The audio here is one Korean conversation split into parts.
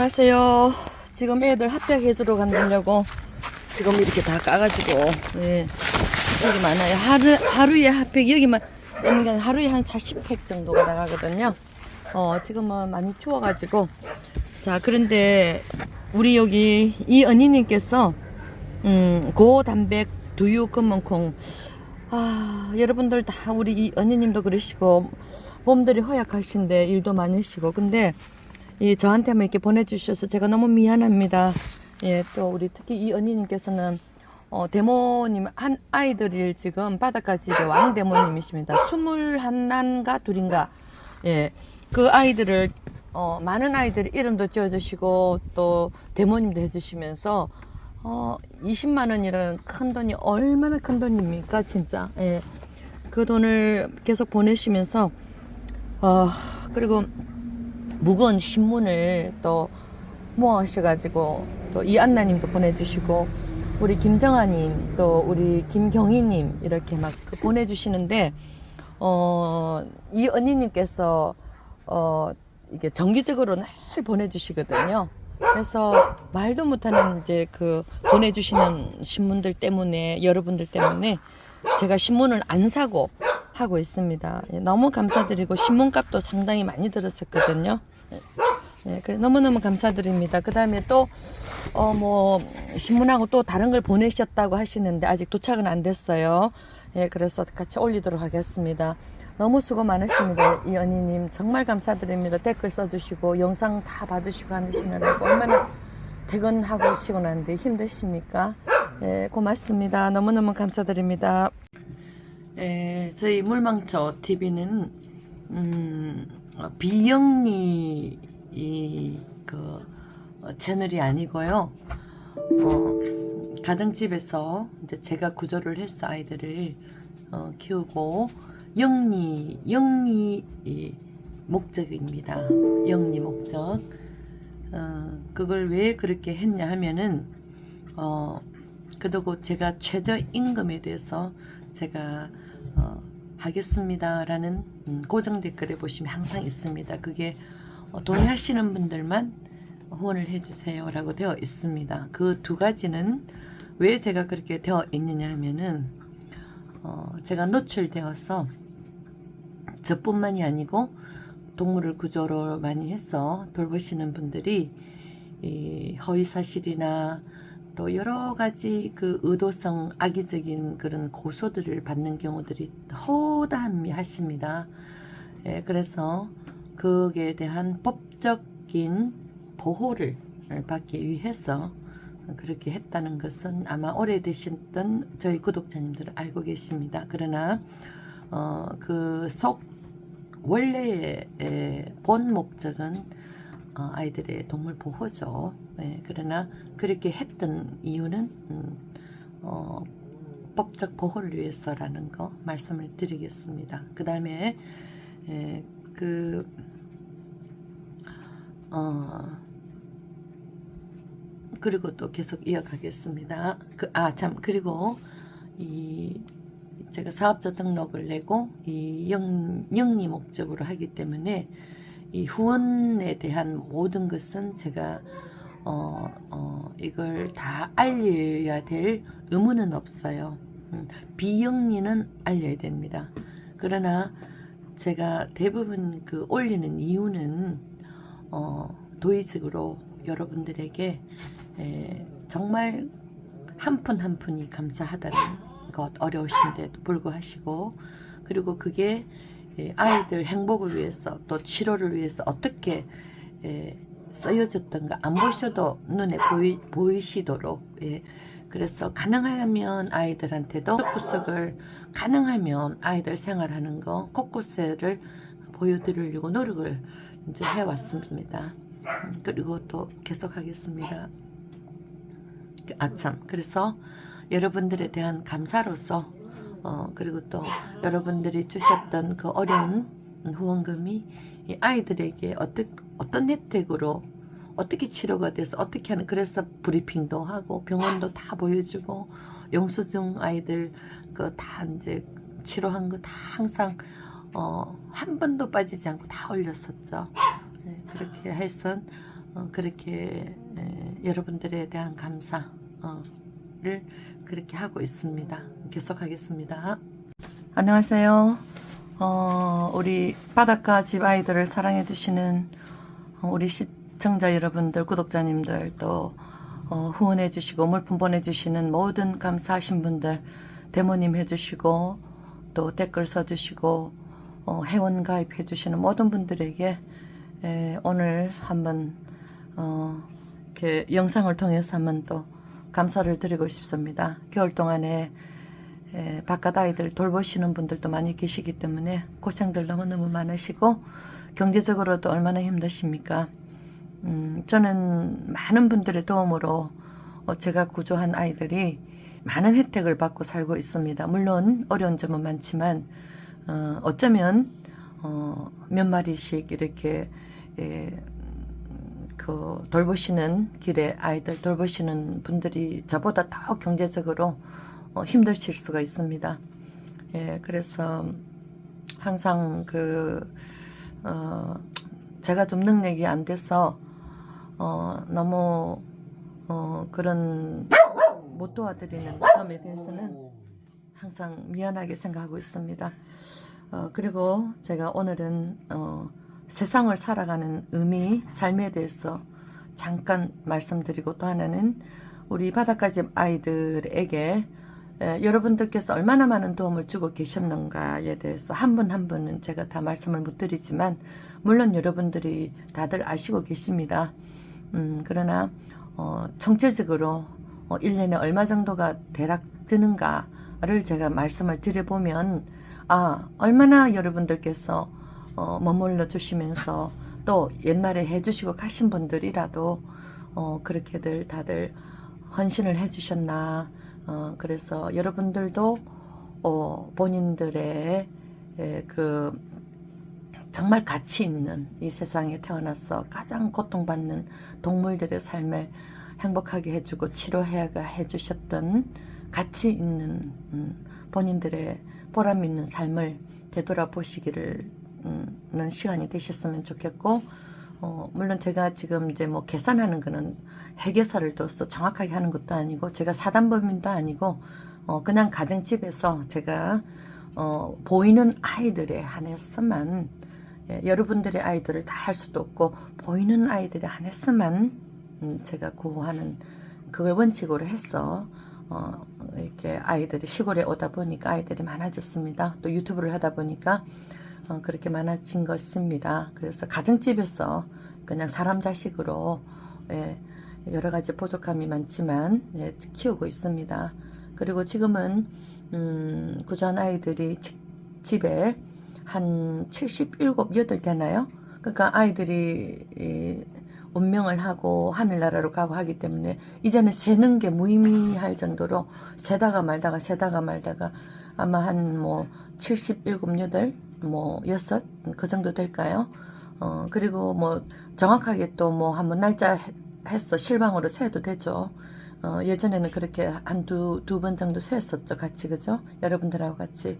안녕하세요. 지금 애들 합격해주러 간다려고 지금 이렇게 다 까가지고, 예, 여기 많아요. 하루에 합격, 여기만 있는 게 아니라 하루에 한 40팩 정도가 나가거든요. 지금은 많이 추워가지고. 자, 그런데 우리 여기 이 언니님께서, 고단백 두유 검은콩. 여러분들 다 우리 이 언니님도 그러시고, 몸들이 허약하신데 일도 많으시고, 근데 저한테만 이렇게 보내주셔서 제가 너무 미안합니다. 예, 또 우리 특히 이 언니님께서는 대모님 한 아이들이 지금 바닷가 집의 왕 대모님이십니다. 21난가 둘인가. 예, 그 아이들을 많은 아이들이 이름도 지어주시고 또 대모님도 해주시면서 20만 원이라는 큰 돈이 얼마나 큰 돈입니까, 진짜. 예, 그 돈을 계속 보내시면서 그리고 무거운 신문을 또 모아셔가지고 또 이안나님도 보내주시고 우리 김정아님 또 우리 김경희님 이렇게 막 보내주시는데 이 언니님께서 이게 정기적으로 늘 보내주시거든요. 그래서 말도 못하는 이제 그 보내주시는 신문들 때문에 여러분들 때문에 제가 신문을 안 사고 하고 있습니다. 너무 감사드리고 신문값도 상당히 많이 들었었거든요. 네, 너무너무 감사드립니다. 그 다음에 또, 신문하고 또 다른 걸 보내셨다고 하시는데, 아직 도착은 안 됐어요. 예, 그래서 같이 올리도록 하겠습니다. 너무 수고 많으십니다. 이 언니님. 정말 감사드립니다. 댓글 써주시고, 영상 다 봐주시고 하시느라고 얼마나 퇴근하고 쉬고 난데 힘드십니까? 예, 고맙습니다. 너무너무 감사드립니다. 예, 저희 물망초 TV는, 비영리 채널이 아니고요. 가정집에서 이제 제가 구조를 해서 아이들을 키우고 영리 목적입니다. 영리 목적. 그걸 왜 그렇게 했냐 하면은 그리고 제가 최저임금에 대해서 제가 하겠습니다라는 고정 댓글에 보시면 항상 있습니다. 그게 동의하시는 분들만 후원을 해주세요 라고 되어 있습니다. 그 두 가지는 왜 제가 그렇게 되어 있느냐 하면은 제가 노출되어서 저뿐만이 아니고 동물을 구조를 많이 해서 돌보시는 분들이 이 허위사실이나 또 여러 가지 그 의도성 악의적인 그런 고소들을 받는 경우들이 허다함이 하십니다. 예, 그래서 그에 대한 법적인 보호를 받기 위해서 그렇게 했다는 것은 아마 오래되셨던 저희 구독자님들은 알고 계십니다. 그러나 그 원래의 본 목적은 아이들의 동물 보호죠. 예, 그러나 그렇게 했던 이유는 법적 보호를 위해서라는 거 말씀을 드리겠습니다. 그 다음에 그리고 또 계속 이어가겠습니다. 그리고 제가 사업자 등록을 내고 이 영리 목적으로 하기 때문에 이 후원에 대한 모든 것은 제가 이걸 다 알려야 될 의무는 없어요. 비영리는 알려야 됩니다. 그러나 제가 대부분 올리는 이유는 도의적으로 여러분들에게 정말 한 푼 한 푼이 감사하다는 것, 어려우신데도 불구하시고, 그리고 그게 아이들 행복을 위해서 또 치료를 위해서 어떻게 쓰여졌던가 안 보셔도 눈에 보이시도록, 그래서 가능하면 아이들한테도 구석을 가능하면 아이들 생활하는 거 곳곳에를 보여드리려고 노력을 이제 해왔습니다. 그리고 또 계속하겠습니다. 그래서 여러분들에 대한 감사로서 그리고 또 여러분들이 주셨던 그 어려운 후원금이 이 아이들에게 어떤 혜택으로 어떻게 치료가 돼서 어떻게 하는, 그래서 브리핑도 하고 병원도 다 보여주고 영수증 아이들 다 이제 치료한 거 다 항상 한 번도 빠지지 않고 다 올렸었죠. 네, 그렇게 해서 그렇게 여러분들에 대한 감사를 그렇게 하고 있습니다. 계속하겠습니다. 안녕하세요. 우리 바닷가 집 아이들을 사랑해 주시는 우리 시청자 여러분들, 구독자님들, 또 후원해 주시고 물품 보내주시는 모든 감사하신 분들, 대모님 해주시고 또 댓글 써주시고 회원 가입해 주시는 모든 분들에게 오늘 한번 이렇게 영상을 통해서 한번 또 감사를 드리고 싶습니다. 겨울 동안에 바깥 아이들 돌보시는 분들도 많이 계시기 때문에 고생들 너무너무 많으시고 경제적으로도 얼마나 힘드십니까? 저는 많은 분들의 도움으로 제가 구조한 아이들이 많은 혜택을 받고 살고 있습니다. 물론 어려운 점은 많지만 어쩌면 몇 마리씩 이렇게 그 돌보시는 길에 아이들 돌보시는 분들이 저보다 더 경제적으로 힘드실 수가 있습니다. 그래서 항상 제가 좀 능력이 안 돼서 너무 그런 못 도와드리는 점에 대해서는 항상 미안하게 생각하고 있습니다. 그리고 제가 오늘은 세상을 살아가는 의미, 삶에 대해서 잠깐 말씀드리고, 또 하나는 우리 바닷가집 아이들에게 여러분들께서 얼마나 많은 도움을 주고 계셨는가에 대해서 한 분 한 분은 제가 다 말씀을 못 드리지만 물론 여러분들이 다들 아시고 계십니다. 그러나 총체적으로 1년에 얼마 정도가 대략 드는가를 제가 말씀을 드려보면 얼마나 여러분들께서 머물러 주시면서 또 옛날에 해주시고 가신 분들이라도 그렇게들 다들 헌신을 해주셨나. 그래서 여러분들도 본인들의 그 정말 가치 있는 이 세상에 태어나서 가장 고통받는 동물들의 삶을 행복하게 해주고 해주셨던 가치 있는 본인들의 보람 있는 삶을 되돌아보시기를 는 시간이 되셨으면 좋겠고, 물론 제가 지금 이제 뭐 계산하는 거는 회계사를 둬서 정확하게 하는 것도 아니고 제가 사단법인도 아니고 그냥 가정집에서 제가 보이는 아이들에 한해서만 여러분들의 아이들을 다 할 수도 없고 보이는 아이들에 한해서만 제가 구호하는 그걸 원칙으로 해서 이렇게 아이들이 시골에 오다 보니까 아이들이 많아졌습니다. 또 유튜브를 하다 보니까 그렇게 많아진 것입니다. 그래서 가정집에서 그냥 사람 자식으로 여러 가지 부족함이 많지만 키우고 있습니다. 그리고 지금은 구조한 아이들이 집에 한 77, 8 되나요? 그러니까 아이들이 운명을 하고 하늘나라로 가고 하기 때문에 이제는 세는 게 무의미할 정도로 세다가 말다가 아마 한 뭐 77, 8 6, 그 정도 될까요? 그리고 뭐 정확하게 또 뭐 한번 날짜 해서 실방으로 세도 되죠. 예전에는 그렇게 한 두 번 정도 셌었죠. 같이, 그죠? 여러분들하고 같이.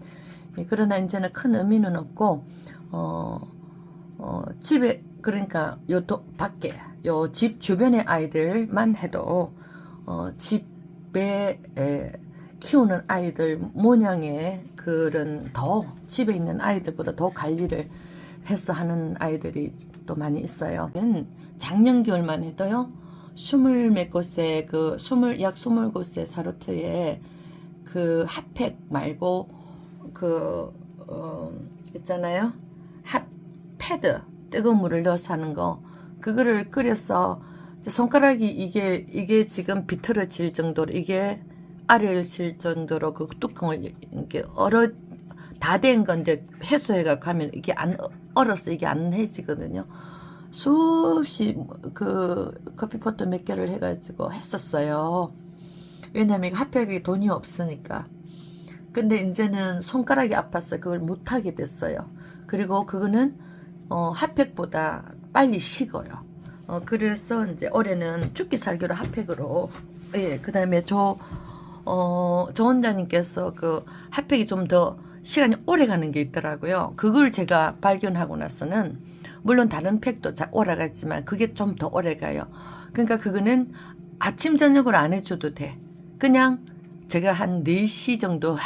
그러나 이제는 큰 의미는 없고, 집에, 그러니까 밖에, 요 집 주변의 아이들만 해도, 집에 키우는 아이들 모양의 그런 집에 있는 아이들보다 더 관리를 해서 하는 아이들이 또 많이 있어요. 작년 겨울만 해도요, 20몇 곳에 약 20곳의 사로트에 그 핫팩 말고 있잖아요. 핫패드, 뜨거운 물을 넣어서 하는 거, 그거를 끓여서 손가락이 이게 지금 비틀어질 정도로, 이게 아래질 정도로 그 뚜껑을 이렇게 다 된 건 이제 해소해가 가면 이게 얼어서 이게 안 해지거든요. 수없이 커피포트 몇 개를 해가지고 했었어요. 왜냐면 핫팩이 돈이 없으니까. 근데 이제는 손가락이 아파서 그걸 못하게 됐어요. 그리고 그거는 핫팩보다 빨리 식어요. 그래서 이제 올해는 죽기 살기로 핫팩으로, 그 다음에 조 원장님께서 그 핫팩이 좀 더 시간이 오래 가는 게 있더라고요. 그걸 제가 발견하고 나서는 물론 다른 팩도 오래 가지만 그게 좀 더 오래 가요. 그러니까 그거는 아침 저녁으로 안 해줘도 돼. 그냥 제가 한 4시 정도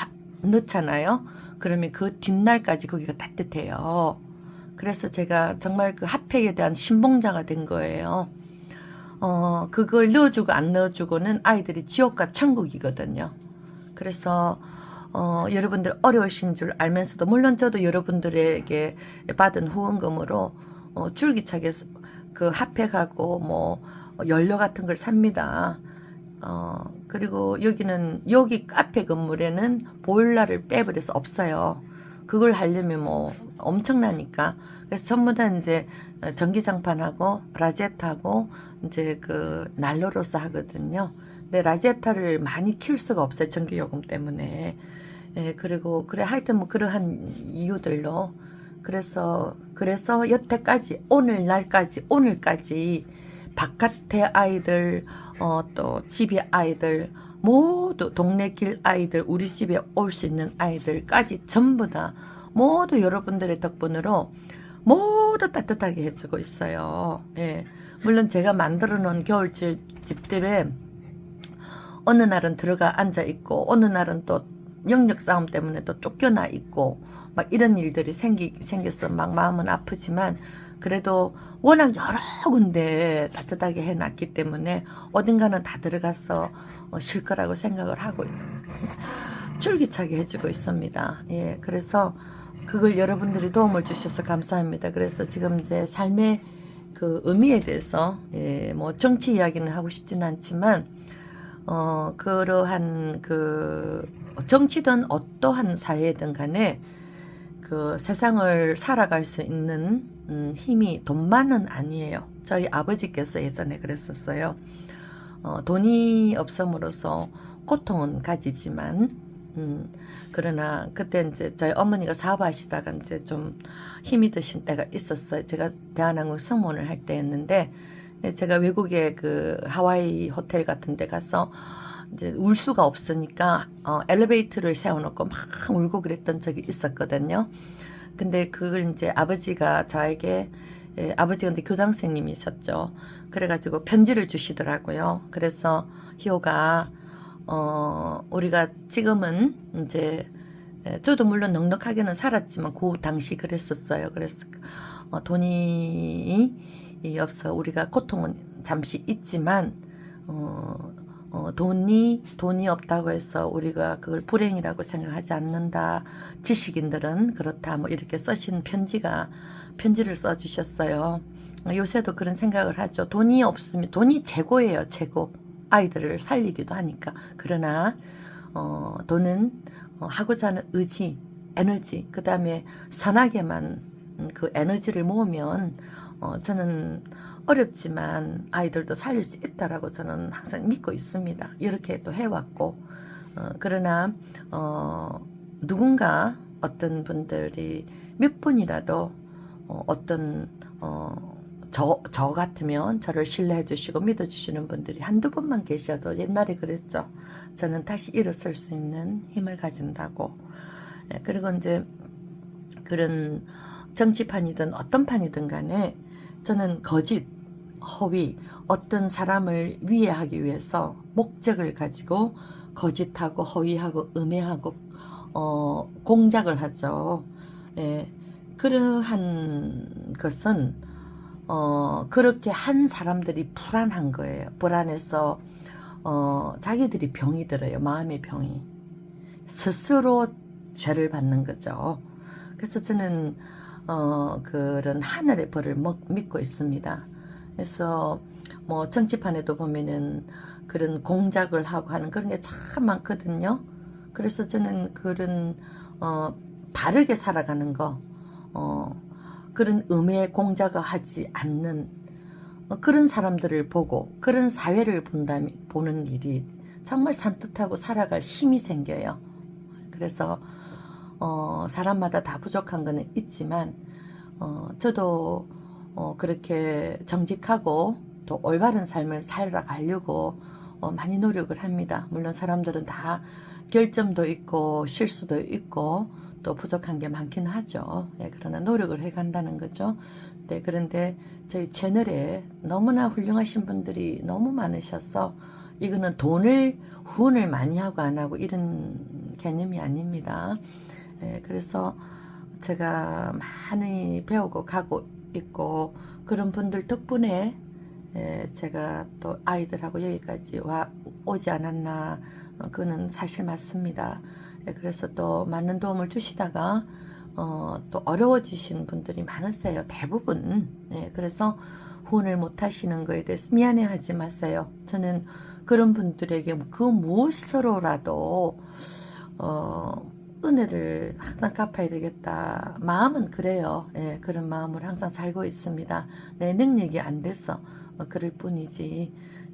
넣잖아요. 그러면 그 뒷날까지 거기가 따뜻해요. 그래서 제가 정말 그 핫팩에 대한 신봉자가 된 거예요. 그걸 넣어주고 안 넣어주고는 아이들이 지옥과 천국이거든요. 그래서 여러분들 어려우신 줄 알면서도, 물론 저도 여러분들에게 받은 후원금으로 줄기차게 그 핫팩하고 뭐 연료 같은 걸 삽니다. 그리고 여기 카페 건물에는 보일러를 빼버려서 없어요. 그걸 하려면 뭐 엄청나니까. 그래서 전부 다 이제 전기장판하고 라제타하고 이제 그 난로로서 하거든요. 근데 라제타를 많이 키울 수가 없어요. 전기요금 때문에. 예, 그리고 그래 하여튼 뭐 그러한 이유들로 그래서 여태까지 오늘까지 바깥에 아이들 또 집에 아이들 모두 동네 길 아이들 우리 집에 올 수 있는 아이들까지 전부 다 모두 여러분들의 덕분으로 모두 따뜻하게 해주고 있어요. 예. 물론 제가 만들어 놓은 겨울집 집들에 어느 날은 들어가 앉아 있고 어느 날은 또 영역 싸움 때문에 또 쫓겨나 있고 막 이런 일들이 생겨서 막 마음은 아프지만 그래도 워낙 여러 군데 따뜻하게 해놨기 때문에 어딘가는 다 들어가서 쉴 거라고 생각을 하고 줄기차게 해주고 있습니다. 예, 그래서 그걸 여러분들이 도움을 주셔서 감사합니다. 그래서 지금 이제 삶의 그 의미에 대해서 뭐 정치 이야기는 하고 싶지는 않지만 그러한 그 정치든 어떠한 사회든 간에 그 세상을 살아갈 수 있는 힘이 돈만은 아니에요. 저희 아버지께서 예전에 그랬었어요. 돈이 없음으로써 고통은 가지지만 그러나 그때 이제 저희 어머니가 사업하시다가 이제 좀 힘이 드신 때가 있었어요. 제가 대한항공 승무원을 할 때였는데 제가 외국에 그 하와이 호텔 같은 데 가서 이제 울 수가 없으니까 엘리베이터를 세워놓고 막 울고 그랬던 적이 있었거든요. 근데 그걸 이제 아버지가 저에게 아버지가 근데 교장선생님이셨죠. 그래가지고 편지를 주시더라고요. 그래서 희호가 우리가 지금은 이제 저도 물론 넉넉하게는 살았지만 그 당시 그랬었어요. 그래서 돈이 없어 우리가 고통은 잠시 있지만 돈이 없다고 해서 우리가 그걸 불행이라고 생각하지 않는다. 지식인들은 그렇다. 뭐 이렇게 쓰신 편지를 써주셨어요. 요새도 그런 생각을 하죠. 돈이 없으면 돈이 최고예요. 최고. 아이들을 살리기도 하니까. 그러나 돈은 하고자 하는 의지, 에너지, 그 다음에 선하게만 그 에너지를 모으면 저는 어렵지만 아이들도 살릴 수 있다라고 저는 항상 믿고 있습니다. 이렇게 또 해왔고 그러나 누군가 어떤 분들이 몇 분이라도 어떤 저 같으면 저를 신뢰해 주시고 믿어 주시는 분들이 한두 분만 계셔도 옛날에 그랬죠. 저는 다시 일어설 수 있는 힘을 가진다고. 그리고 이제 그런 정치판이든 어떤 판이든 간에 저는 거짓, 허위, 어떤 사람을 위해하기 위해서 목적을 가지고 거짓하고 허위하고 음해하고 공작을 하죠. 예, 그러한 것은 그렇게 한 사람들이 불안한 거예요. 불안해서 자기들이 병이 들어요. 마음의 병이. 스스로 죄를 받는 거죠. 그래서 저는 그런 하늘의 벌을 믿고 있습니다. 그래서 뭐 정치판에도 보면은 그런 공작을 하고 하는 그런 게 참 많거든요. 그래서 저는 그런 바르게 살아가는 거, 그런 음해 공작을 하지 않는 그런 사람들을 보고 그런 사회를 보는 일이 정말 산뜻하고 살아갈 힘이 생겨요. 그래서 사람마다 다 부족한 거는 있지만 저도 그렇게 정직하고 또 올바른 삶을 살아가려고 많이 노력을 합니다. 물론 사람들은 다 결점도 있고 실수도 있고 또 부족한 게 많긴 하죠. 예, 그러나 노력을 해간다는 거죠. 네, 그런데 저희 채널에 너무나 훌륭하신 분들이 너무 많으셔서 이거는 후원을 많이 하고 안 하고 이런 개념이 아닙니다. 예, 그래서 제가 많이 배우고 가고 있고 그런 분들 덕분에 제가 또 아이들하고 여기까지 오지 않았나, 그거는 사실 맞습니다. 그래서 또 많은 도움을 주시다가 또 어려워지신 분들이 많으세요. 대부분. 그래서 후원을 못 하시는 거에 대해서 미안해하지 마세요. 저는 그런 분들에게 그 무엇으로라도 은혜를 항상 갚아야 되겠다. 마음은 그래요. 예, 그런 마음을 항상 살고 있습니다. 내 능력이 안 돼서 그럴 뿐이지.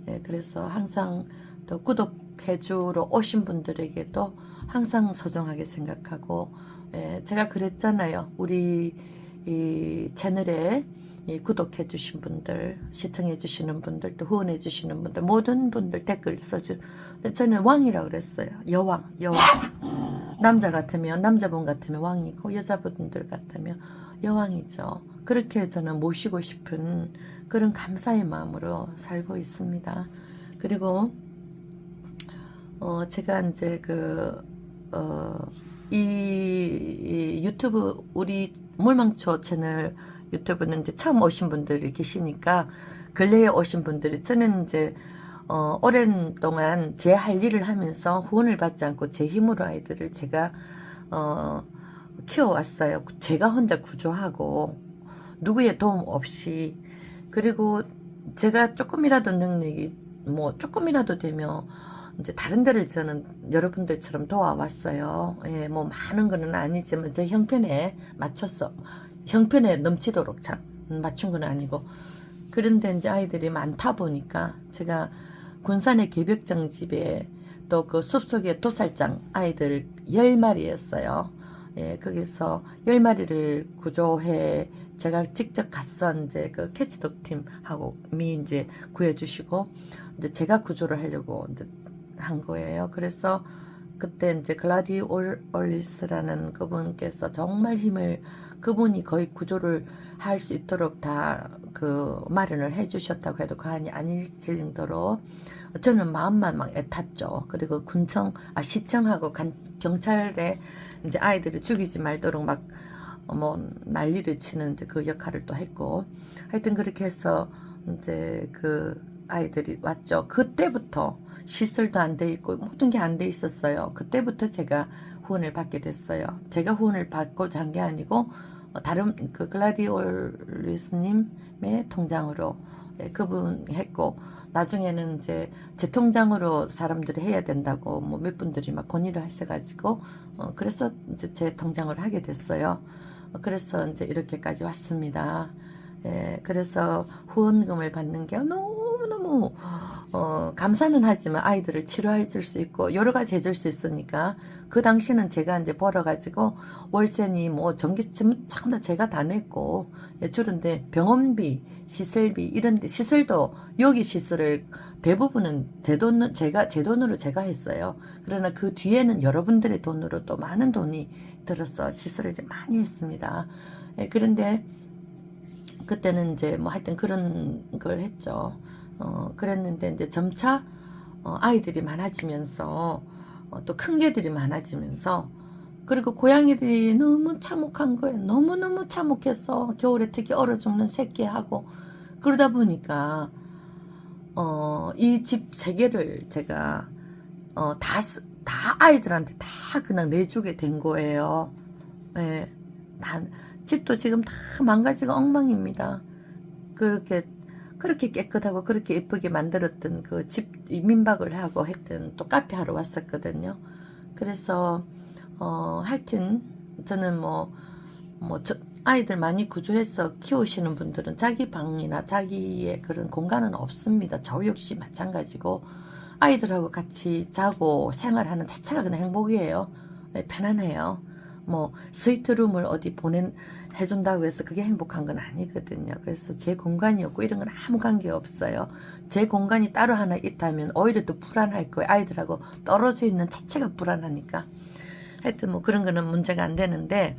예, 그래서 항상 또 구독해주러 오신 분들에게도 항상 소중하게 생각하고, 예, 제가 그랬잖아요. 우리 이 채널에 구독해 주신 분들, 시청해 주시는 분들, 또 후원해 주시는 분들, 모든 분들 댓글 써주. 저는 왕이라고 그랬어요. 여왕. 남자분 같으면 왕이고 여자분들 같으면 여왕이죠. 그렇게 저는 모시고 싶은 그런 감사의 마음으로 살고 있습니다. 그리고 제가 이제 이 유튜브, 우리 물망초 채널 유튜브는 이제 처음 오신 분들이 계시니까, 근래에 오신 분들이, 저는 이제 오랜 동안 제 할 일을 하면서 후원을 받지 않고 제 힘으로 아이들을 제가 키워왔어요. 제가 혼자 구조하고 누구의 도움 없이. 그리고 제가 조금이라도 능력이 조금이라도 되면 이제 다른 데를 저는 여러분들처럼 도와왔어요. 예, 많은 거는 아니지만 제 형편에 맞췄어. 형편에 넘치도록 참 맞춘 건 아니고. 그런데 이제 아이들이 많다 보니까 제가 군산의 개벽정 집에 또 그 숲속의 도살장 아이들 10마리였어요. 예, 거기서 10마리를 구조해 제가 직접 갔어. 이제 그 캐치독 팀하고 이제 구해주시고, 이제 제가 구조를 하려고 이제 한 거예요. 그래서 그때 이제 글라디올리스라는 그분께서 정말 그분이 거의 구조를 할 수 있도록 다 마련을 해주셨다고 해도 과언이 아닐 정도로 저는 마음만 막 애탔죠. 그리고 시청하고 경찰에 이제 아이들을 죽이지 말도록 막 난리를 치는 이제 그 역할을 또 했고, 하여튼 그렇게 해서 이제 그 아이들이 왔죠. 그때부터 시설도 안 돼 있고 모든 게 안 돼 있었어요. 그때부터 제가 후원을 받게 됐어요. 제가 후원을 받고자 한 게 아니고 다른 그 글라디올리스님의 통장으로 그분 했고, 나중에는 이제 제 통장으로 사람들이 해야 된다고 몇 분들이 막 건의를 하셔가지고 그래서 이제 제 통장을 하게 됐어요. 그래서 이제 이렇게까지 왔습니다. 예, 그래서 후원금을 받는 게 너무너무 감사는 하지만 아이들을 치료해 줄 수 있고 여러 가지 해줄 수 있으니까, 그 당시는 제가 이제 벌어가지고 월세니 전기세 참나 제가 다 냈고, 예, 주는데 병원비, 시설비 이런데, 시설도 여기 시설을 대부분은 제 돈으로 제가 했어요. 그러나 그 뒤에는 여러분들의 돈으로 또 많은 돈이 들어서 시설을 좀 많이 했습니다. 예, 그런데 그때는 이제 하여튼 그런 걸 했죠. 그랬는데 이제 점차 아이들이 많아지면서 또 큰 개들이 많아지면서, 그리고 고양이들이 너무 참혹한 거예요. 너무너무 참혹해서 겨울에 특히 얼어 죽는 새끼하고. 그러다 보니까 이 집 3개를 제가 다 아이들한테 다 그냥 내주게 된 거예요. 예, 집도 지금 다 망가지고 엉망입니다. 그렇게 깨끗하고 그렇게 예쁘게 만들었던 그 집 민박을 하고 했던 또 카페 하러 왔었거든요. 그래서 하여튼 저는 아이들 많이 구조해서 키우시는 분들은 자기 방이나 자기의 그런 공간은 없습니다. 저 역시 마찬가지고 아이들하고 같이 자고 생활하는 자체가 그냥 행복이에요. 편안해요. 뭐 스위트룸을 어디 해준다고 해서 그게 행복한 건 아니거든요. 그래서 제 공간이었고 이런 건 아무 관계 없어요. 제 공간이 따로 하나 있다면 오히려 더 불안할 거예요. 아이들하고 떨어져 있는 자체가 불안하니까. 하여튼 뭐 그런 거는 문제가 안 되는데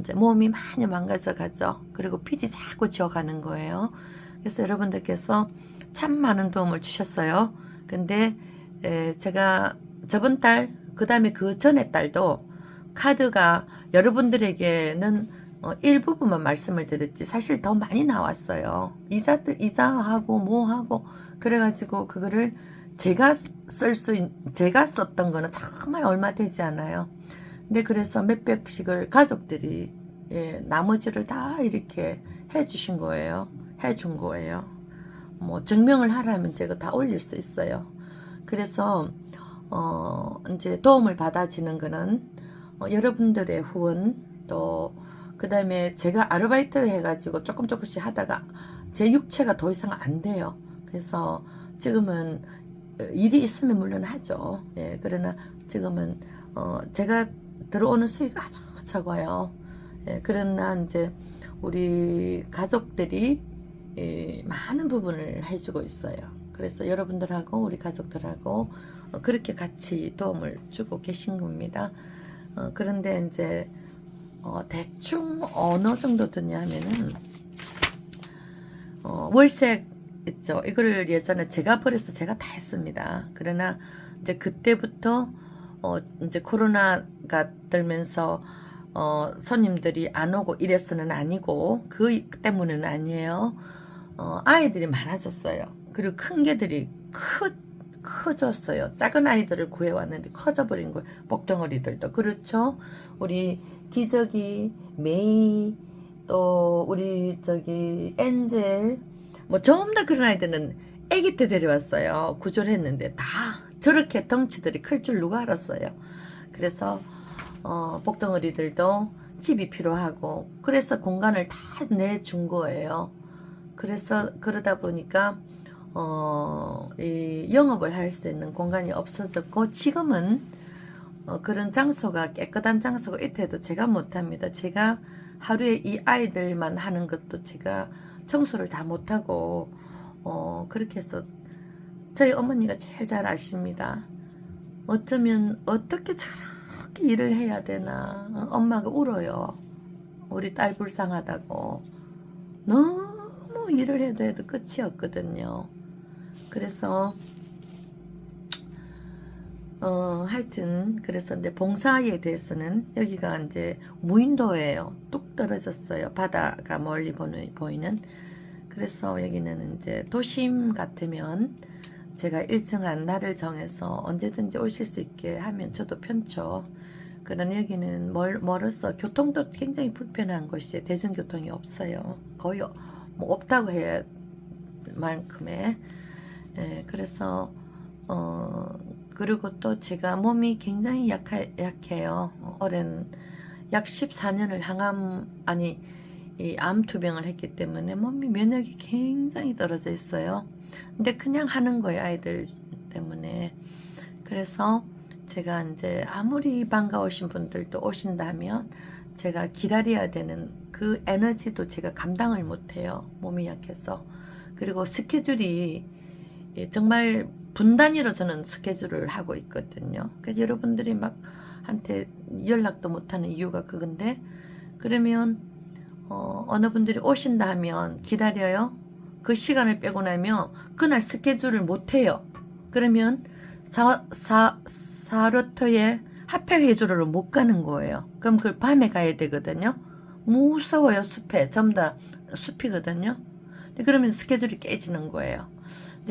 이제 몸이 많이 망가져 가죠. 그리고 빚이 자꾸 지어가는 거예요. 그래서 여러분들께서 참 많은 도움을 주셨어요. 근데 제가 저번 달, 그 다음에 그 전에 달도 카드가 여러분들에게는 일부분만 말씀을 드렸지 사실 더 많이 나왔어요. 이자하고 뭐하고 그래가지고 그거를 제가 제가 썼던 거는 정말 얼마 되지 않아요. 근데 그래서 몇백씩을 가족들이 나머지를 다 이렇게 해주신 거예요. 해준 거예요. 뭐 증명을 하라면 제가 다 올릴 수 있어요. 그래서 이제 도움을 받아지는 거는 여러분들의 후원 또 그 다음에 제가 아르바이트를 해가지고 조금씩 하다가 제 육체가 더 이상 안 돼요. 그래서 지금은 일이 있으면 물론 하죠. 예, 그러나 지금은 제가 들어오는 수익이 아주 적어요. 예, 그러나 이제 우리 가족들이 많은 부분을 해주고 있어요. 그래서 여러분들하고 우리 가족들하고 그렇게 같이 도움을 주고 계신 겁니다. 그런데 이제 대충 어느 정도 드냐 하면은 월세 있죠. 이걸 예전에 제가 버려서 제가 다 했습니다. 그러나 이제 그때부터 이제 코로나가 들면서 손님들이 안 오고 이래서는 아니고 그 때문은 아니에요. 아이들이 많아졌어요. 그리고 큰 개들이 커졌어요. 작은 아이들을 구해왔는데 커져버린 거예요. 복덩어리들도 그렇죠. 우리 기저귀, 메이, 또 우리 저기 엔젤 뭐 전부 다 그런 아이들은 아기 때 데려왔어요. 구조했는데 다 저렇게 덩치들이 클 줄 누가 알았어요. 그래서 복덩어리들도 집이 필요하고 그래서 공간을 다 내준 거예요. 그래서 그러다 보니까 이 영업을 할 수 있는 공간이 없어졌고 지금은 그런 장소가 깨끗한 장소가 있대도 제가 못합니다. 제가 하루에 이 아이들만 하는 것도 제가 청소를 다 못하고 그렇게 해서 저희 어머니가 제일 잘 아십니다. 어쩌면 어떻게 저렇게 일을 해야 되나 엄마가 울어요. 우리 딸 불쌍하다고. 너무 일을 해도 끝이 없거든요. 그래서 하여튼 그래서 이제 봉사에 대해서는 여기가 이제 무인도예요. 뚝 떨어졌어요. 바다가 멀리 보이는. 그래서 여기는 이제 도심 같으면 제가 일정한 날을 정해서 언제든지 오실 수 있게 하면 저도 편죠. 그러나 여기는 멀어서 교통도 굉장히 불편한 곳이에요. 대중교통이 없어요. 거의 뭐 없다고 해야 만큼의. 예, 그래서 그리고 또 제가 몸이 굉장히 약해요. 오랜 약 14년을 이 암 투병을 했기 때문에 몸이 면역이 굉장히 떨어져 있어요. 근데 그냥 하는 거예요, 아이들 때문에. 그래서 제가 이제 아무리 반가우신 분들도 오신다면 제가 기다려야 되는 그 에너지도 제가 감당을 못해요. 몸이 약해서. 그리고 스케줄이 정말 분 단위로 저는 스케줄을 하고 있거든요. 그래서 여러분들이 막 한테 연락도 못하는 이유가 그건데 그러면 어느 분들이 오신다 하면 기다려요. 그 시간을 빼고 나면 그날 스케줄을 못해요. 그러면 사로터에 핫팩 해주러를 못 가는 거예요. 그럼 그걸 밤에 가야 되거든요. 무서워요. 숲에 전부 다 숲이거든요. 그러면 스케줄이 깨지는 거예요.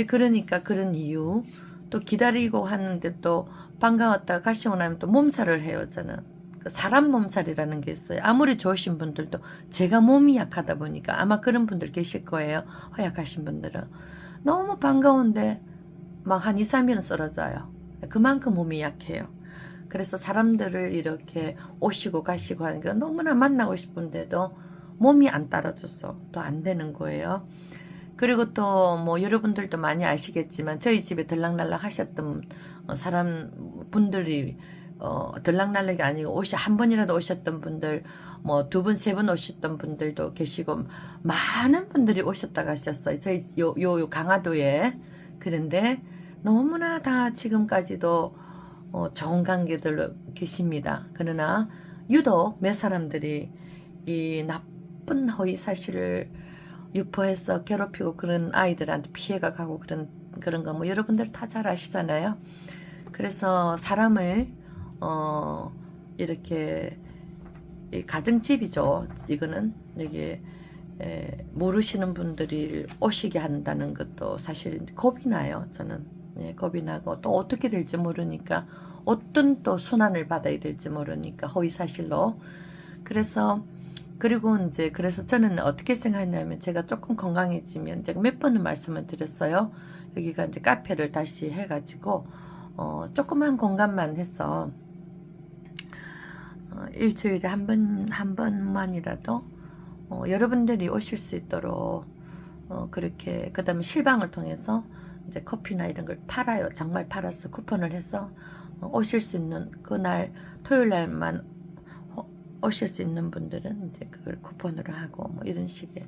그러니까 그런 이유 또 기다리고 하는데 또 반가웠다가 가시고 나면 또 몸살을 해요. 저는 그 사람 몸살이라는 게 있어요. 아무리 좋으신 분들도 제가 몸이 약하다 보니까 아마 그런 분들 계실 거예요. 허약하신 분들은 너무 반가운데 막 한 2, 3일은 쓰러져요. 그만큼 몸이 약해요. 그래서 사람들을 이렇게 오시고 가시고 하니까 너무나 만나고 싶은데도 몸이 안 따라줘서 또 안 되는 거예요. 그리고 또 뭐 여러분들도 많이 아시겠지만 저희 집에 들락날락 하셨던 사람 분들이 들락날락이 아니고 한 번이라도 오셨던 분들, 뭐 2번, 3번 오셨던 분들도 계시고 많은 분들이 오셨다 가셨어요. 저희 요 강화도에. 그런데 너무나 다 지금까지도 좋은 관계들로 계십니다. 그러나 유독 몇 사람들이 이 나쁜 허위 사실을 유포해서 괴롭히고 그런 아이들한테 피해가 가고 그런 거 뭐 여러분들 다 잘 아시잖아요. 그래서 사람을 이렇게 가정집이죠. 이거는 여기 모르시는 분들이 오시게 한다는 것도 사실 겁이 나요. 저는 겁이 나고 또 어떻게 될지 모르니까 어떤 또 순환을 받아야 될지 모르니까 허위 사실로. 그래서 그리고 이제 그래서 저는 어떻게 생각했냐면 제가 조금 건강해지면 제가 몇 번은 말씀을 드렸어요. 여기가 이제 카페를 다시 해가지고 조그만 공간만 해서 일주일에 한 번만이라도 여러분들이 오실 수 있도록 그렇게 그다음에 실방을 통해서 이제 커피나 이런 걸 팔아요. 정말 팔아서 쿠폰을 해서 오실 수 있는 그날 토요일 날만 오실 수 있는 분들은 이제 그걸 쿠폰으로 하고 뭐 이런 식의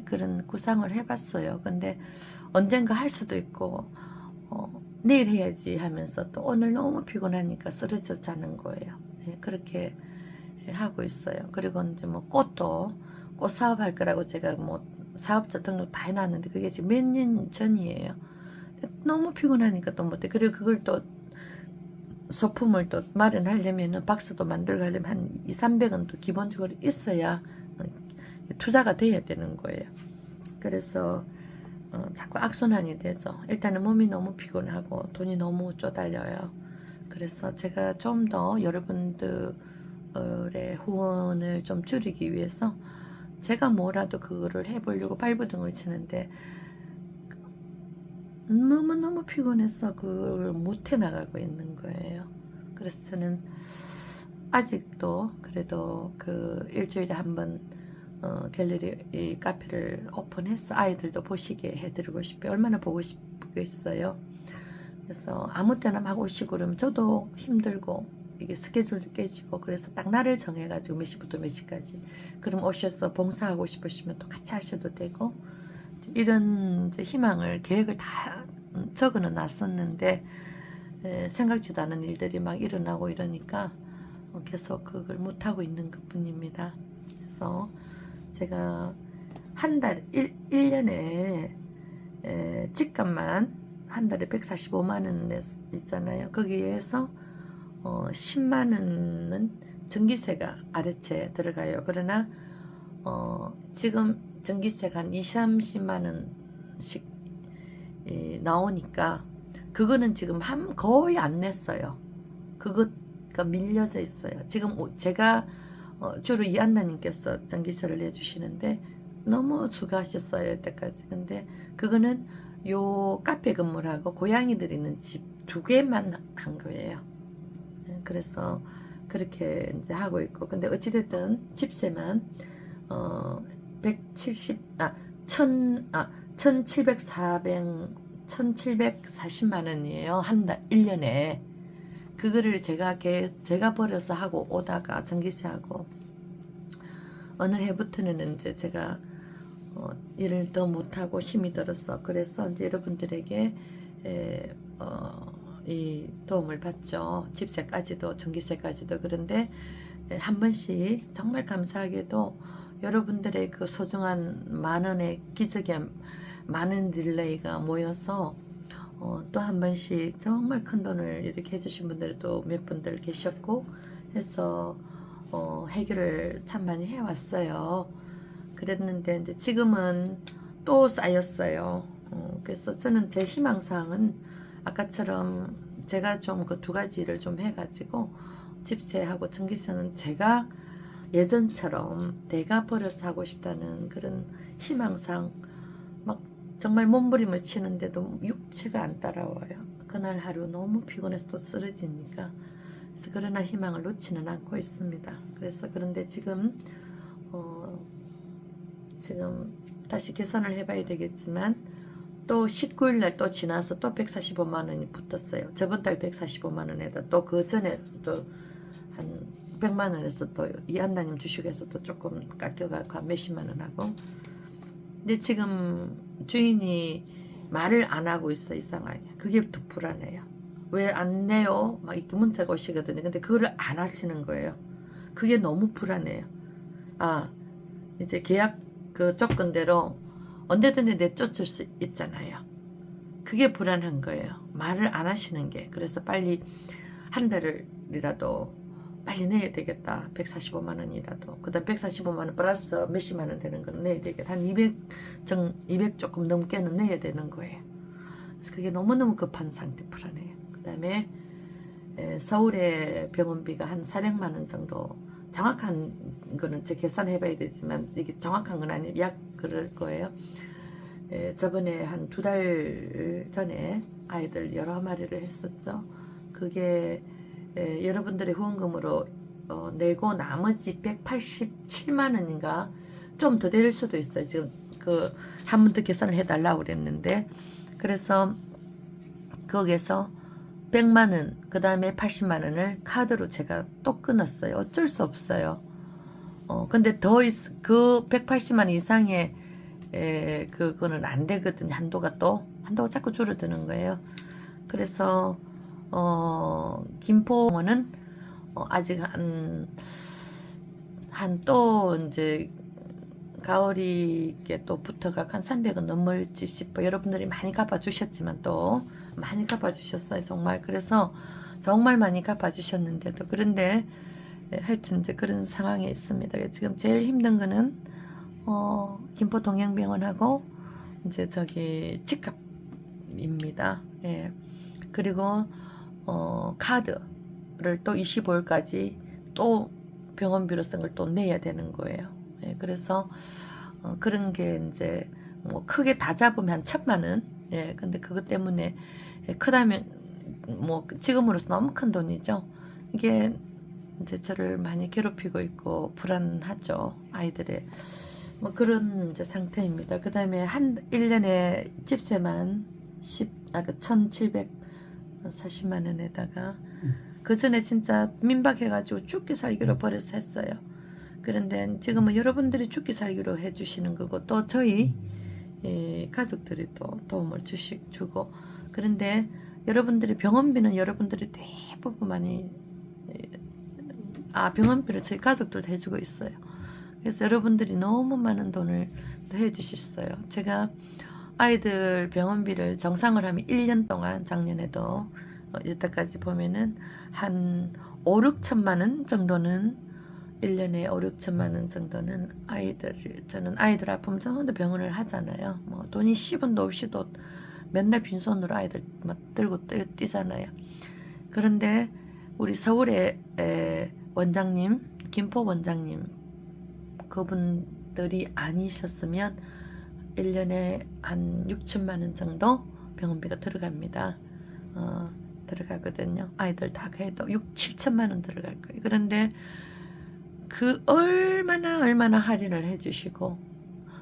그런 구상을 해봤어요. 근데 언젠가 할 수도 있고 내일 해야지 하면서 또 오늘 너무 피곤하니까 쓰러져 자는 거예요. 그렇게 하고 있어요. 그리고 이제 뭐 꽃 사업 할 거라고 제가 뭐 사업자 등록 다 해놨는데 그게 지금 몇 년 전이에요. 너무 피곤하니까 또 못해. 그리고 그걸 또 소품을 또 마련하려면은 박스도 만들고 하려면 한 200~300은 또 기본적으로 있어야 투자가 돼야 되는 거예요. 그래서 자꾸 악순환이 되죠. 일단은 몸이 너무 피곤하고 돈이 너무 쪼달려요. 그래서 제가 좀 더 여러분들의 후원을 좀 줄이기 위해서 제가 뭐라도 그거를 해보려고 발버둥을 치는데 너무너무 피곤해서 그걸 못해 나가고 있는 거예요. 그래서 저는 아직도 그래도 그 일주일에 한 번 갤러리 이 카페를 오픈해서 아이들도 보시게 해드리고 싶어요. 얼마나 보고 싶겠어요. 그래서 아무 때나 막 오시고 그러면 저도 힘들고 이게 스케줄도 깨지고 그래서 딱 날을 정해가지고 몇 시부터 몇 시까지 그럼 오셔서 봉사하고 싶으시면 또 같이 하셔도 되고 이런 이제 희망을 계획을 다 적어는 놨었는데 생각지도 않은 일들이 막 일어나고 이러니까 계속 그걸 못하고 있는 것 뿐입니다. 그래서 제가 한 달 1년에 집값만 한 달에 145만원 있잖아요. 거기에서 10만원은 전기세가 아래채 들어가요. 그러나 지금 전기세가 한 20~30만원씩 나오니까 그거는 지금 거의 안 냈어요. 그거가 밀려져 있어요. 지금 제가 주로 이안나님께서 전기세를 내주시는데 너무 수고하셨어요. 여태까지. 근데 그거는 요 카페 건물하고 고양이들 있는 집 2개만 한 거예요. 그래서 그렇게 이제 하고 있고 근데 어찌됐든 집세만 1740만 원이에요. 한 달 1년에. 그거를 제가 벌어서 하고 오다가 전기세하고 어느 해부터는 이제 제가 일을 더 못하고 힘이 들었어. 그래서 이제 여러분들에게 이 도움을 받죠. 집세까지도 전기세까지도. 그런데 한 번씩 정말 감사하게도 여러분들의 그 소중한 만원의 기적의 많은 릴레이가 모여서 또 한 번씩 정말 큰 돈을 이렇게 해주신 분들도 몇 분들 계셨고 해서 해결을 참 많이 해왔어요. 그랬는데 이제 지금은 또 쌓였어요. 그래서 저는 제 희망사항은 아까처럼 제가 좀 그 2가지를 좀 해가지고 집세하고 전기세는 제가 예전처럼 내가 벌어서 하고 싶다는 그런 희망상 막 정말 몸부림을 치는데도 육체가 안 따라와요. 그날 하루 너무 피곤해서 또 쓰러지니까. 그래서 그러나 희망을 놓지는 않고 있습니다. 그래서 그런데 지금 다시 계산을 해봐야 되겠지만 또 19일 날 또 지나서 또 145만 원이 붙었어요. 저번 달 145만 원에다 또 그 전에 또 한 100만 원에서 또 이한나님 주식에서 또 조금 깎여가고 몇십만 원 하고. 근데 지금 주인이 말을 안 하고 있어. 이상하게. 그게 더 불안해요. 왜 안 내요? 막 이렇게 문자가 오시거든요. 근데 그거를 안 하시는 거예요. 그게 너무 불안해요. 아, 이제 계약 그 조건대로 언제든지 내쫓을 수 있잖아요. 그게 불안한 거예요. 말을 안 하시는 게. 그래서 빨리 한 달이라도 빨리 내야 되겠다. 145만 원이라도. 그 다음 145만 원 플러스 몇십만 원 되는 거는 내야 되겠다. 한 200 조금 넘게는 내야 되는 거예요. 그래서 그게 너무너무 급한 상태. 불안해요. 그 다음에 서울의 병원비가 한 400만 원 정도. 정확한 거는 제 계산해 봐야 되지만 이게 정확한 건 아니에요. 약 그럴 거예요. 저번에 한 2달 전에 아이들 여러 마리를 했었죠. 그게 여러분들의 후원금으로 내고 나머지 187만 원인가 좀 더 될 수도 있어요. 지금 그 한 번 더 계산을 해달라고 그랬는데, 그래서 거기에서 100만 원, 그 다음에 80만 원을 카드로 제가 또 끊었어요. 어쩔 수 없어요. 근데 그 180만 원 이상의 그거는 안 되거든요. 한도가 자꾸 줄어드는 거예요. 그래서 김포원은 아직 한 또 이제 가을이 또 붙어가 한 300원 넘을지 싶어. 여러분들이 많이 갚아주셨지만 또 많이 갚아주셨어요. 정말. 그래서 정말 많이 갚아주셨는데도, 그런데 하여튼 이제 그런 상황에 있습니다. 지금 제일 힘든 거는 김포 동양병원하고 이제 저기 집값입니다. 예. 그리고 카드를 또 25일까지 또 병원비로 쓴 걸 또 내야 되는 거예요. 예. 그래서 그런 게 이제 뭐 크게 다 잡으면 한 1,000만 원. 예. 근데 그것 때문에 크다면 뭐 지금으로서 너무 큰 돈이죠. 이게 이제 저를 많이 괴롭히고 있고 불안하죠. 아이들의 뭐 그런 이제 상태입니다. 그 다음에 한 1년에 집세만 1,740만 원에다가 그 전에 진짜 민박해가지고 죽기 살기로 버려서 했어요. 그런데 지금은 여러분들이 죽기 살기로 해주시는 거고, 또 저희 가족들이 또 도움을 주고, 그런데 여러분들이 병원비는 여러분들이 대부분 많이 병원비를 저희 가족들도 해주고 있어요. 그래서 여러분들이 너무 많은 돈을 또 해주셨어요. 제가 아이들 병원비를 정상을 하면 1년 동안, 작년에도 이때까지 보면은 한 5, 6천만 원 정도는, 1년에 5, 6천만 원 정도는 저는 아이들 아프면 전부 병원을 하잖아요. 뭐 돈이 10원도 없이도 맨날 빈손으로 아이들 막 들고 뛰잖아요. 그런데 우리 서울의 원장님, 김포 원장님, 그분들이 아니셨으면 1년에 한 6천만 원 정도 병원비가 들어갑니다. 들어가거든요. 아이들 다 해도 6, 7천만 원 들어갈 거예요. 그런데 그 얼마나 할인을 해주시고,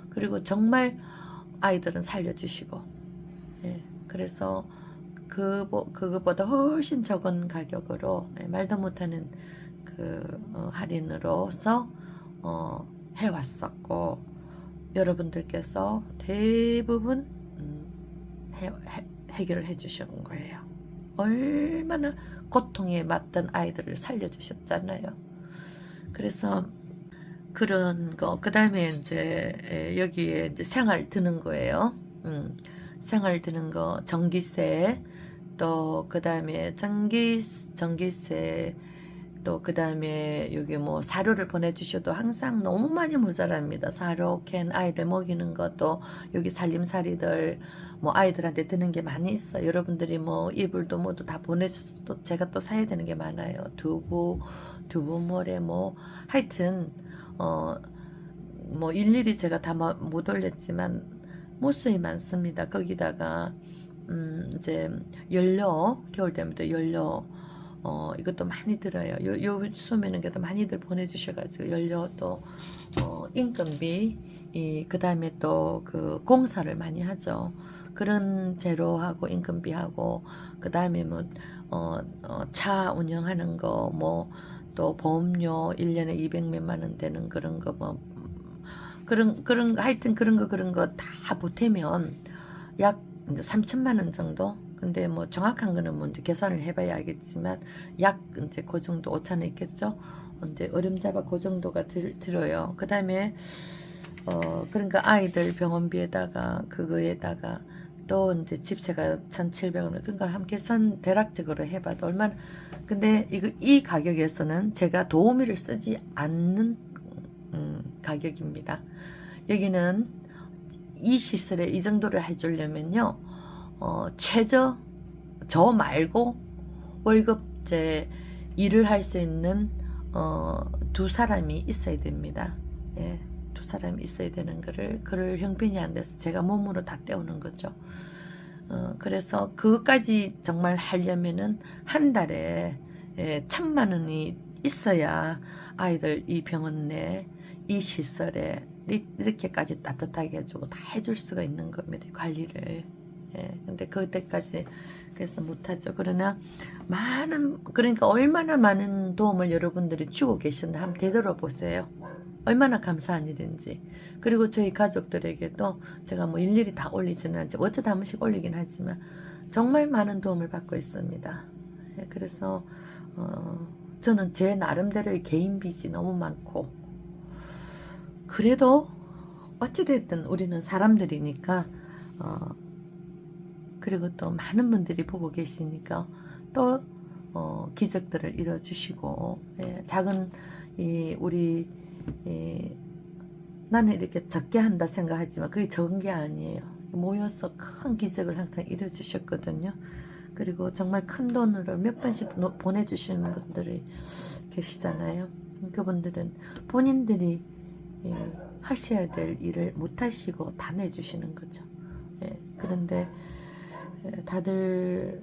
그리고 정말 아이들은 살려주시고, 예, 그래서 그거보다 훨씬 적은 가격으로, 말도 못하는 그 할인으로서 해왔었고, 여러분들께서 대부분 해결을 해주신 거예요. 얼마나 고통에 맞던 아이들을 살려주셨잖아요. 그래서 그런 거, 그 다음에 이제 여기에 이제 생활 드는 거예요. 생활 드는 거, 전기세, 또 그 다음에 전기세, 또 그 다음에 여기 뭐 사료를 보내주셔도 항상 너무 많이 모자랍니다. 사료, 캔, 아이들 먹이는 것도 여기 살림살이들 뭐 아이들한테 드는 게 많이 있어요. 여러분들이 뭐 이불도 뭐도 다 보내주셔도 또 제가 또 사야 되는 게 많아요. 두부모래 뭐 하여튼 뭐 일일이 제가 다 못 올렸지만 무수히 많습니다. 거기다가 이제 연료, 겨울 되면 연료 이것도 많이 들어요. 요 소매는 게 더 많이들 보내주셔가지고 연료, 또 인건비, 그 다음에 또 그 공사를 많이 하죠. 그런 재료하고 인건비하고 그 다음에 뭐 차 운영하는 거 뭐 또 보험료 1년에 200 몇만 원 되는 그런 거 뭐 그런 거 하여튼 그런 거 다 보태면 약 3천만 원 정도. 근데 뭐 정확한 거는 뭐 이제 계산을 해봐야 알겠지만 약 이제 그 정도 오차는 있겠죠. 이제 어림잡아 그 정도가 들어요. 그 다음에 그러니까 아이들 병원비에다가 그거에다가 또 이제 집세가 1,700원. 그러니까 한 계산 대략적으로 해봐도 얼마나. 근데 이 가격에서는 제가 도우미를 쓰지 않는 가격입니다. 여기는 이 시설에 이 정도를 해주려면요, 최저 저 말고 월급제 일을 할 수 있는 두 사람이 있어야 됩니다. 예, 두 사람이 있어야 되는 그럴 형편이 안 돼서 제가 몸으로 다 때우는 거죠. 그래서 그것까지 정말 하려면은 한 달에 1,000만 원이 있어야 아이를 이 병원 내 이 시설에 이렇게까지 따뜻하게 해주고 다 해줄 수가 있는 겁니다. 관리를. 근데 그때까지 그래서 못하죠. 그러나 그러니까 얼마나 많은 도움을 여러분들이 주고 계신다 한번 되돌아보세요. 얼마나 감사한 일인지. 그리고 저희 가족들에게도 제가 뭐 일일이 다 올리지는 않지, 어쩌다 한 번씩 올리긴 하지만 정말 많은 도움을 받고 있습니다. 그래서 저는 제 나름대로의 개인 빚이 너무 많고, 그래도 어찌됐든 우리는 사람들이니까 그리고 또 많은 분들이 보고 계시니까 또 기적들을 이뤄주시고, 작은 우리 나는 이렇게 적게 한다 생각하지만 그게 적은 게 아니에요. 모여서 큰 기적을 항상 이뤄주셨거든요. 그리고 정말 큰 돈으로 몇 번씩 보내주시는 분들이 계시잖아요. 그분들은 본인들이 하셔야 될 일을 못하시고 다 내주시는 거죠. 그런데 다들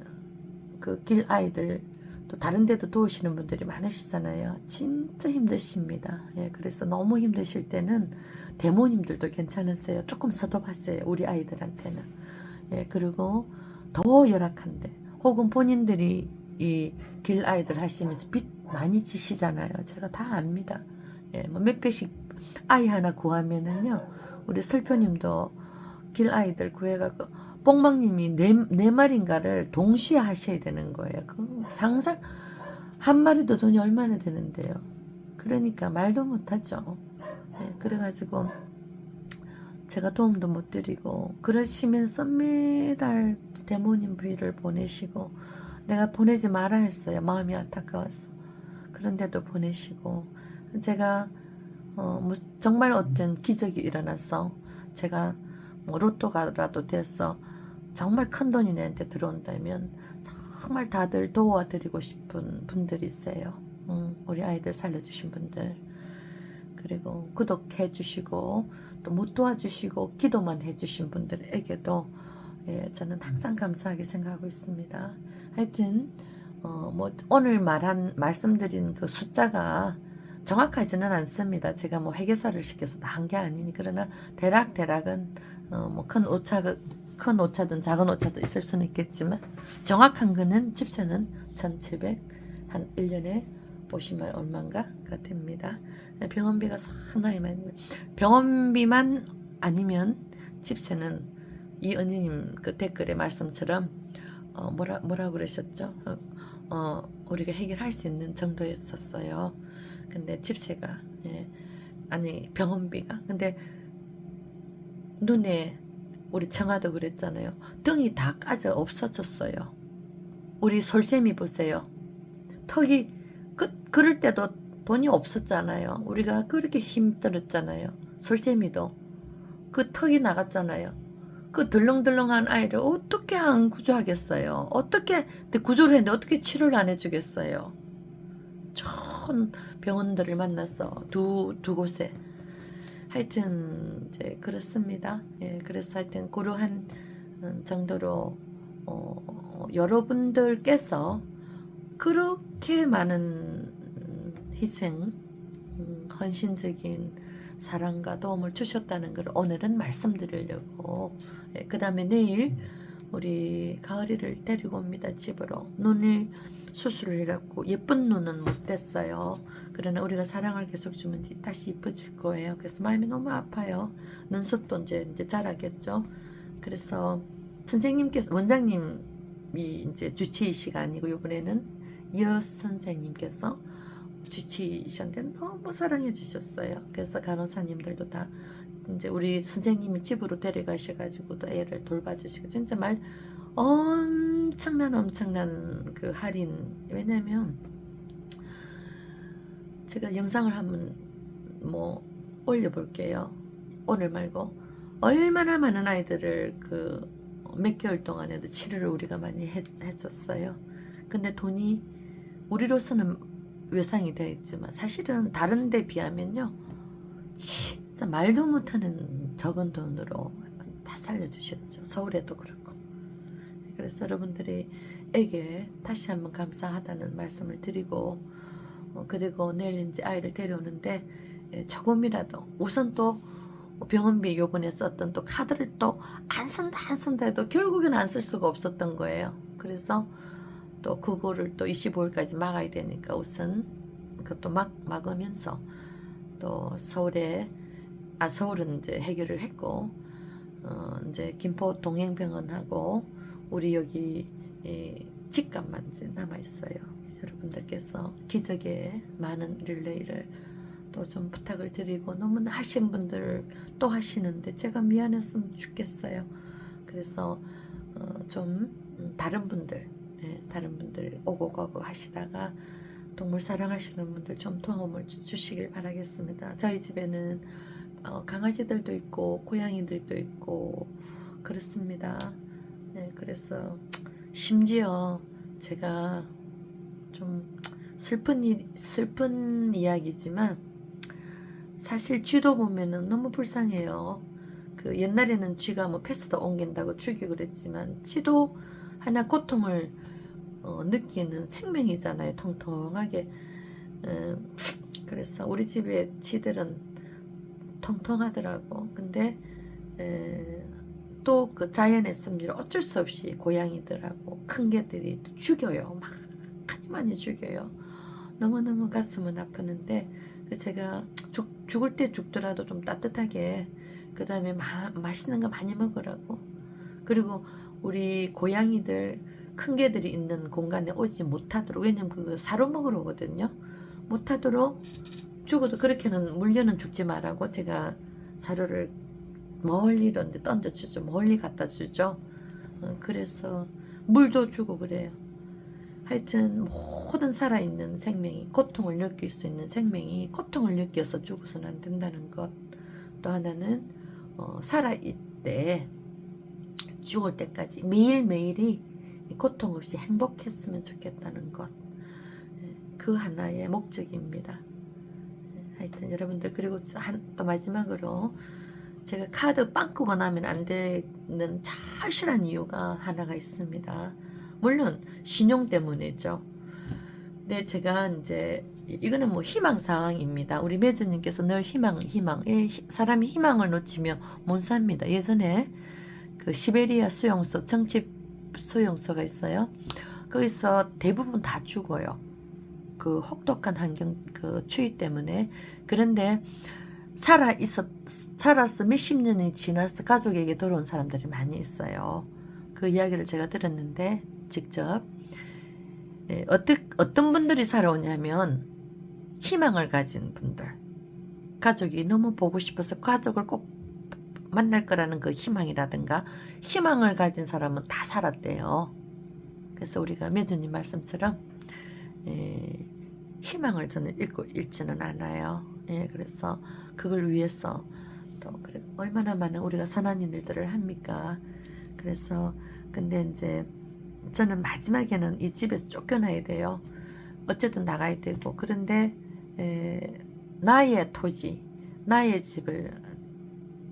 그 길 아이들 또 다른 데도 도우시는 분들이 많으시잖아요. 진짜 힘드십니다. 그래서 너무 힘드실 때는 대모님들도 괜찮으세요. 조금 서둬봤어요. 우리 아이들한테는. 그리고 더 열악한데 혹은 본인들이 이 길 아이들 하시면서 빚 많이 지시잖아요. 제가 다 압니다. 뭐 몇백씩 아이 하나 구하면은요, 우리 슬표님도 길 아이들 구해갖고 뽕방님이 네 마리인가를 동시에 하셔야 되는 거예요. 그 상상 한 마리도 돈이 얼마나 되는데요. 그러니까 말도 못하죠. 그래가지고 제가 도움도 못 드리고 그러시면서 매달 대모님 비를 보내시고, 내가 보내지 마라 했어요. 마음이 안타까웠어. 그런데도 보내시고, 제가 정말 어떤 기적이 일어나서 제가 뭐 로또가라도 돼서 정말 큰 돈이 내한테 들어온다면 정말 다들 도와드리고 싶은 분들이 있어요. 우리 아이들 살려주신 분들. 그리고 구독해 주시고 또 못 도와주시고 기도만 해주신 분들에게도 저는 항상 감사하게 생각하고 있습니다. 하여튼 뭐 오늘 말씀드린 그 숫자가 정확하지는 않습니다. 제가 뭐 회계사를 시켜서 다 한 게 아니니. 그러나 대략은 뭐 큰 오차든 작은 오차도 있을 수는 있겠지만 정확한 거는 집세는 1,700, 한 1년에 50만 얼마인가가 됩니다. 병원비가 상당히 많이, 병원비만 아니면 집세는 이 언니님 그 댓글의 말씀처럼 뭐라 그러셨죠? 우리가 해결할 수 있는 정도였었어요. 근데 집세가 아니 병원비가, 근데 눈에 우리 청아도 그랬잖아요. 등이 다 까져 없어졌어요. 우리 솔쌤이 보세요. 턱이 그럴 때도 돈이 없었잖아요. 우리가 그렇게 힘들었잖아요. 솔쌤이도 그 턱이 나갔잖아요. 그 덜렁덜렁한 아이를 어떻게 안 구조하겠어요? 어떻게 구조를 했는데 어떻게 치료를 안 해주겠어요? 좋은 병원들을 만났어. 두 곳에. 하여튼 이제 그렇습니다. 그래서 하여튼 그러한 정도로 여러분들께서 그렇게 많은 희생, 헌신적인 사랑과 도움을 주셨다는 걸 오늘은 말씀드리려고. 그 다음에 내일 우리 가을이를 데리고 옵니다. 집으로. 눈을 수술을 해갖고 예쁜 눈은 못 됐어요. 그러나 우리가 사랑을 계속 주면 다시 이뻐질 거예요. 그래서 마음이 너무 아파요. 눈썹도 이제 자라겠죠. 그래서 선생님께서, 원장님이 이제 주치의시가 아니고 이번에는 여 선생님께서 주치의셨는데 너무 사랑해 주셨어요. 그래서 간호사님들도 다 이제 우리 선생님이 집으로 데려가셔가지고 또 애를 돌봐주시고, 진짜 말 엄청난 그 할인. 왜냐면 제가 영상을 한번 뭐 올려볼게요. 오늘 말고. 얼마나 많은 아이들을 그 몇 개월 동안에도 치료를 우리가 많이 해줬어요. 근데 돈이 우리로서는 외상이 되어 있지만 사실은 다른 데 비하면요, 진짜 말도 못하는 적은 돈으로 다 살려주셨죠. 서울에도 그렇고. 그래서 여러분들이 에게 다시 한번 감사하다는 말씀을 드리고, 그리고 내일 이제 아이를 데려오는데 조금이라도 우선 또 병원비 요번에 썼던 또 카드를 또 안 쓴다 해도 결국엔 안 쓸 수가 없었던 거예요. 그래서 또 그거를 또 25일까지 막아야 되니까 우선 그것도 막으면서 또 서울은 이제 해결을 했고, 이제 김포 동행병원하고 우리 여기 집값만 이제 남아있어요. 여러분들께서 기적의 많은 릴레이를 또 좀 부탁을 드리고, 너무나 하신 분들 또 하시는데 제가 미안했으면 죽겠어요. 그래서 좀 다른 분들 오고 가고 하시다가 동물 사랑하시는 분들 좀 도움을 주시길 바라겠습니다. 저희 집에는 강아지들도 있고 고양이들도 있고 그렇습니다. 네, 그래서 심지어 제가 좀 슬픈 이야기지만 사실 쥐도 보면은 너무 불쌍해요. 그 옛날에는 쥐가 뭐 패스도 옮긴다고 죽이고 그랬지만 쥐도 하나 고통을 느끼는 생명이잖아요. 통통하게. 그래서 우리 집에 쥐들은 통통하더라고. 근데 또 그 자연의 섭리로 어쩔 수 없이 고양이들하고 큰 개들이 또 죽여요. 많이 죽여요. 너무너무 가슴은 아프는데 제가 죽을 때 죽더라도 좀 따뜻하게, 그 다음에 맛있는 거 많이 먹으라고. 그리고 우리 고양이들 큰 개들이 있는 공간에 오지 못하도록, 왜냐면 그거 사료 먹으러 오거든요. 못하도록, 죽어도 그렇게는 물려는 죽지 말라고 제가 사료를 멀리 이런데 던져주죠. 멀리 갖다 주죠. 그래서 물도 주고 그래요. 하여튼 모든 살아있는 생명이, 고통을 느낄 수 있는 생명이 고통을 느껴서 죽어서는 안 된다는 것. 또 하나는 살아있때 죽을 때까지 매일매일이 고통 없이 행복했으면 좋겠다는 것. 그 하나의 목적입니다. 하여튼 여러분들, 그리고 또 마지막으로 제가 카드 빵꾸가 나면 안 되는 절실한 이유가 하나가 있습니다. 물론 신용 때문이죠. 근데 제가 이제 이거는 뭐 희망사항입니다. 우리 매주님께서 늘 희망. 사람이 희망을 놓치면 못 삽니다. 예전에 그 시베리아 수용소, 정집 수용소가 있어요. 거기서 대부분 다 죽어요. 그 혹독한 환경, 그 추위 때문에. 그런데 살아서 몇십 년이 지나서 가족에게 돌아온 사람들이 많이 있어요. 그 이야기를 제가 들었는데 직접 어떤 분들이 살아오냐면 희망을 가진 분들, 가족이 너무 보고 싶어서 가족을 꼭 만날 거라는 그 희망이라든가, 희망을 가진 사람은 다 살았대요. 그래서 우리가 매주님 말씀처럼 희망을 저는 잃지는 않아요. 그래서 그걸 위해서 또 그래 얼마나 많은 우리가 선한 일들을 합니까? 그래서 근데 이제 저는 마지막에는 이 집에서 쫓겨나야 돼요. 어쨌든 나가야 되고. 그런데 나의 토지, 나의 집을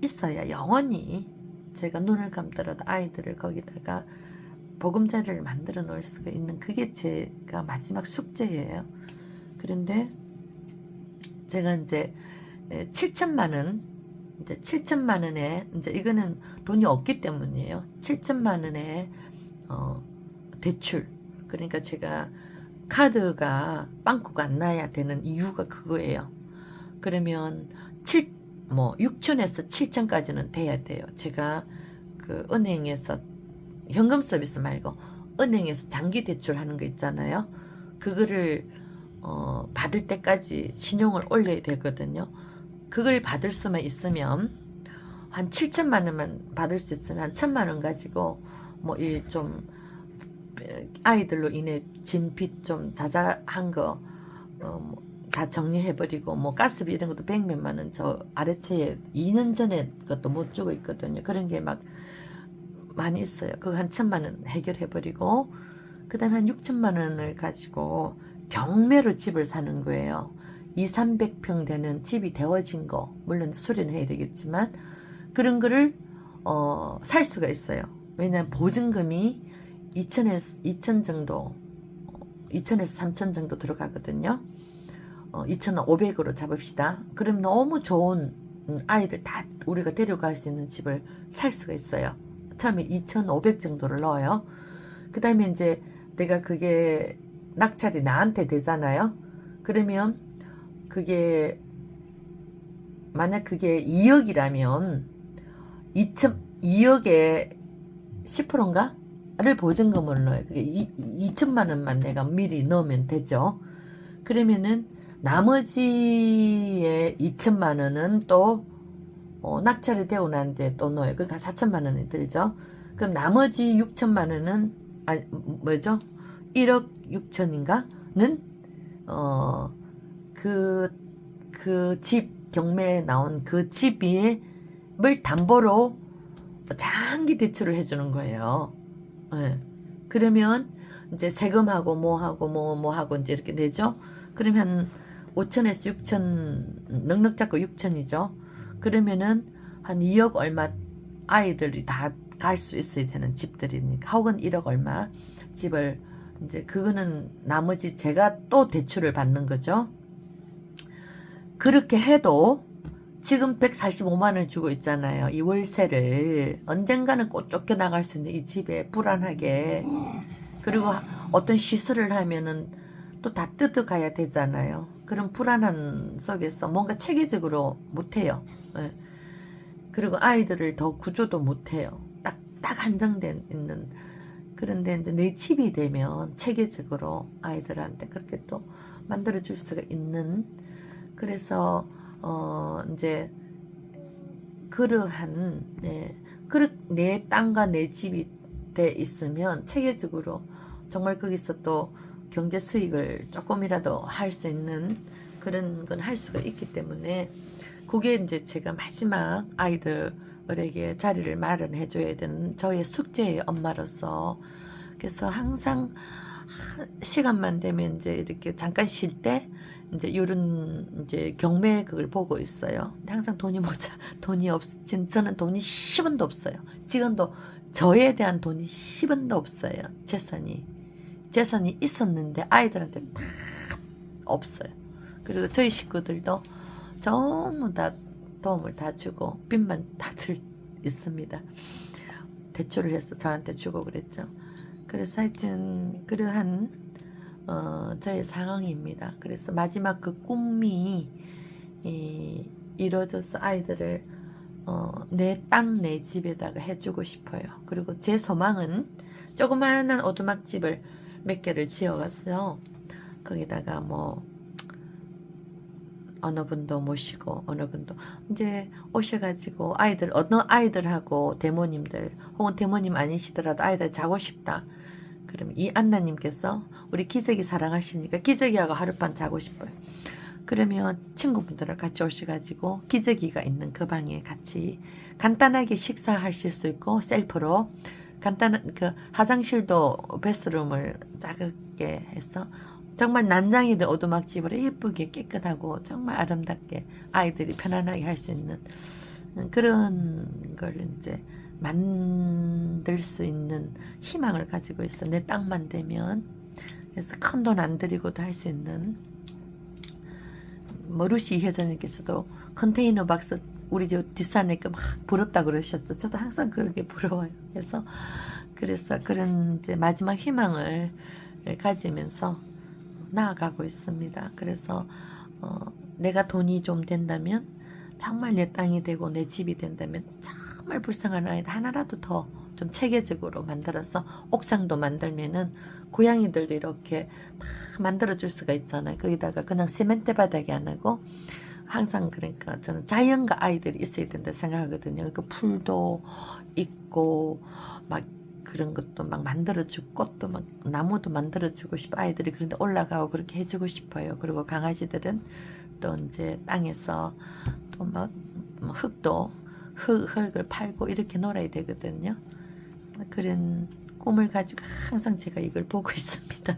있어야 영원히 제가 눈을 감더라도 아이들을 거기다가 보금자리를 만들어 놓을 수가 있는, 그게 제가 마지막 숙제예요. 그런데 제가 이제 7천만 원, 이제 7천만 원에 이제 이거는 돈이 없기 때문이에요. 7천만 원에 대출. 그러니까 제가 카드가 빵꾸가 안 나야 되는 이유가 그거예요. 그러면 6천에서 7천까지는 돼야 돼요. 제가 그 은행에서 현금 서비스 말고 은행에서 장기 대출하는 거 있잖아요. 그거를 받을 때까지 신용을 올려야 되거든요. 그걸 받을 수만 있으면 한 7천만 원만 받을 수 있으면 한 1,000만 원 가지고 뭐 이 좀 아이들로 인해 진 빚 좀 자잘한 거 다 정리해버리고 뭐 가스비 이런 것도 100몇만 원 저 아래채에 2년 전에 것도 못 주고 있거든요. 그런 게 막 많이 있어요. 그거 한 1,000만 원 해결해버리고 그 다음에 한 6천만 원을 가지고 경매로 집을 사는 거예요. 200~300평 되는 집이 되어진 거, 물론 수리는 해야 되겠지만 그런 거를 살 수가 있어요. 왜냐하면 보증금이 2천 정도, 2천에서 3천 정도 들어가거든요. 2,500으로 잡읍시다. 그럼 너무 좋은 아이들 다 우리가 데려갈 수 있는 집을 살 수가 있어요. 처음에 2,500 정도를 넣어요. 그 다음에 이제 내가 그게 낙찰이 나한테 되잖아요. 그러면 그게 만약 그게 2억이라면 2억에 10%인가? 를 보증금을 넣어요. 그게 2천만 원만 내가 미리 넣으면 되죠. 그러면은 나머지의 2천만 원은 또 낙찰이 되고 난 뒤에 또 넣어요. 그러니까 4천만 원이 들죠. 그럼 나머지 6천만 원은 뭐죠? 1억 6천인가는 그 집 경매에 나온 그 집을 담보로 장기 대출을 해주는 거예요. 네. 그러면 이제 세금하고 뭐하고 이제 이렇게 내죠. 그러면 5천에서 6천 넉넉 잡고 6천이죠. 그러면은 한 2억 얼마 아이들이 다 갈 수 있어야 되는 집들이니까 혹은 1억 얼마 집을 이제 그거는 나머지 제가 또 대출을 받는 거죠. 그렇게 해도 지금 145만 원을 주고 있잖아요. 이 월세를 언젠가는 꼭 쫓겨나갈 수 있는 이 집에 불안하게. 그리고 어떤 시설을 하면은 또 다 뜯어가야 되잖아요. 그런 불안한 속에서 뭔가 체계적으로 못해요. 네. 그리고 아이들을 더 구조도 못해요. 딱 한정된 있는. 그런데 이제 내 집이 되면 체계적으로 아이들한테 그렇게 또 만들어줄 수가 있는. 그래서 이제 그러한 내 땅과 내 집이 돼 있으면 체계적으로 정말 거기서 또 경제 수익을 조금이라도 할 수 있는 그런 건 할 수가 있기 때문에 그게 이제 제가 마지막 아이들에게 자리를 마련해 줘야 되는 저의 숙제예요, 엄마로서. 그래서 항상 시간만 되면 이제 이렇게 잠깐 쉴 때 이제 요런 이제 경매 그걸 보고 있어요. 근데 항상 돈이 저는 돈이 10원도 없어요. 지금도 저에 대한 돈이 10원도 없어요. 재산이 있었는데 아이들한테 다 없어요. 그리고 저희 식구들도 전부 다 도움을 다 주고 빚만 다들 있습니다. 대출을 해서 저한테 주고 그랬죠. 그래서 하여튼 그러한 저의 상황입니다. 그래서 마지막 그 꿈이 이루어져서 아이들을 내 땅, 내 집에다가 해주고 싶어요. 그리고 제 소망은 조그마한 오두막집을 몇 개를 지어가서 거기다가 뭐 어느 분도 모시고 어느 분도 이제 오셔가지고 어느 아이들하고 대모님들 혹은 대모님 아니시더라도 아이들 자고 싶다. 그럼 이 안나님께서 우리 기저귀 사랑하시니까 기저귀하고 하룻밤 자고 싶어요. 그러면 친구분들을 같이 오셔가지고 기저귀가 있는 그 방에 같이 간단하게 식사하실 수 있고 셀프로 간단한 그 화장실도 베스룸을 작게 해서 정말 난장이들 오두막집으로 예쁘게 깨끗하고 정말 아름답게 아이들이 편안하게 할 수 있는 그런 걸 이제 만들 수 있는 희망을 가지고 있어. 내 땅만 되면. 그래서 큰 돈 안 들이고도 할 수 있는. 루시 회장님께서도 컨테이너 박스 우리 저 뒷산에니까 막 부럽다 그러셨죠. 저도 항상 그렇게 부러워요. 그래서 그런 이제 마지막 희망을 가지면서 나아가고 있습니다. 그래서 내가 돈이 좀 된다면, 정말 내 땅이 되고 내 집이 된다면 정말 불쌍한 아이들 하나라도 더 좀 체계적으로 만들어서 옥상도 만들면은 고양이들도 이렇게 다 만들어줄 수가 있잖아요. 거기다가 그냥 세멘트 바닥이 안 하고 항상, 그러니까 저는 자연과 아이들이 있어야 된다 생각하거든요. 그 풀도 있고 막 그런 것도 막 만들어주고 꽃도 막 나무도 만들어주고 싶어. 아이들이 그런데 올라가고 그렇게 해주고 싶어요. 그리고 강아지들은 또 이제 땅에서 또 막 흙을 팔고 이렇게 놀아야 되거든요. 그런 꿈을 가지고 항상 제가 이걸 보고 있습니다.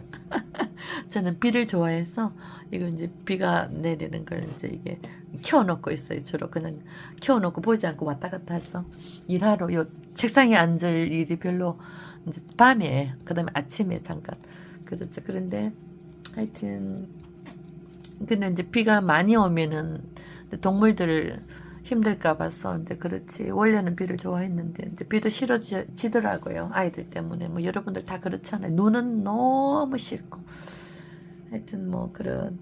저는 비를 좋아해서 이걸 이제 비가 내리는 걸 이제 이게 켜놓고 있어요. 주로 그냥 켜놓고 보지 않고 왔다 갔다 하죠. 일하러 요 책상에 앉을 일이 별로, 이제 밤에 그다음에 아침에 잠깐 그렇죠. 그런데 하여튼 근데 이제 비가 많이 오면은 동물들 힘들까 봐서 이제 그렇지. 원래는 비를 좋아했는데 이제 비도 싫어지더라고요. 아이들 때문에. 뭐 여러분들 다 그렇잖아요. 눈은 너무 싫고. 하여튼 뭐 그런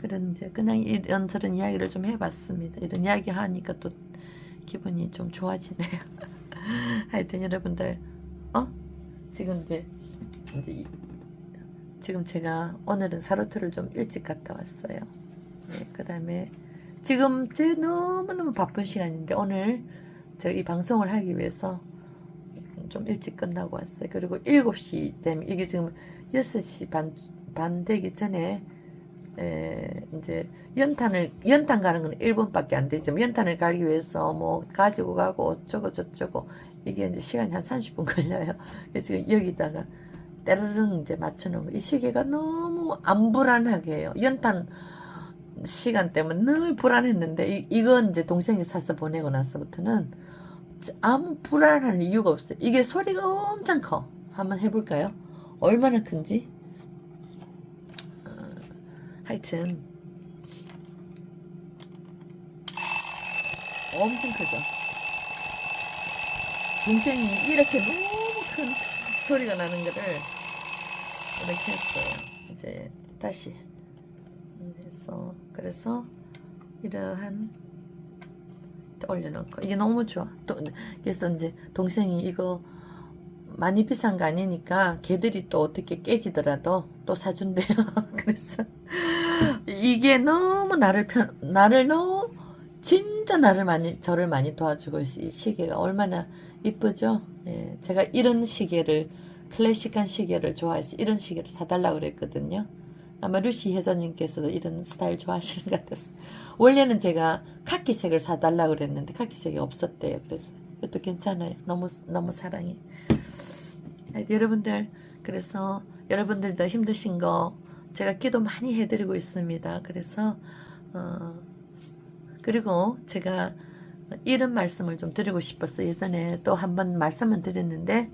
그런 이제 그냥 이런저런 이야기를 좀 해봤습니다. 이런 이야기 하니까 또 기분이 좀 좋아지네요. 하여튼 여러분들 지금 지금 제가 오늘은 사로트를 좀 일찍 갔다 왔어요. 네, 그 다음에 지금 제 너무너무 바쁜 시간인데 오늘 제가 이 방송을 하기 위해서 좀 일찍 끝나고 왔어요. 그리고 7시 되면 이게 지금 6시 반 되기 전에 이제 연탄 가는 건 1분밖에 안 되지만 연탄을 갈기 위해서 뭐 가지고 가고 어쩌고 저쩌고 이게 이제 시간이 한 30분 걸려요. 그래서 지금 여기다가 때르릉 이제 맞춰놓은 거. 이 시계가 너무 안 불안하게 해요. 연탄 시간 때문에 늘 불안했는데 이건 이제 동생이 사서 보내고 나서부터는 아무 불안할 이유가 없어요. 이게 소리가 엄청 커. 한번 해볼까요? 얼마나 큰지. 하여튼 엄청 크죠. 동생이 이렇게 너무 큰 소리가 나는 거를 이렇게 했어요. 이제 다시 해서 그래서 이러한 올려놓고 이게 너무 좋아. 또 그래서 이제 동생이 이거 많이 비싼 거 아니니까 걔들이 또 어떻게 깨지더라도 또 사준대요. 그래서 이게 너무 나를 너무 진짜 저를 많이 도와주고 있어. 이 시계가 얼마나 이쁘죠? 예, 제가 이런 시계를 클래식한 시계를 좋아해서 이런 시계를 사달라고 그랬거든요. 아마 루시 회장님께서도 이런 스타일 좋아하시는 것 같았어요. 원래는 제가 카키색을 사달라고 그랬는데 카키색이 없었대요. 그래서 이것도 괜찮아요. 너무 사랑해. 여러분들, 그래서 여러분들도 힘드신 거 제가 기도 많이 해드리고 있습니다. 그래서 그리고 제가 이런 말씀을 좀 드리고 싶었어요. 예전에 또 한 번 말씀을 드렸는데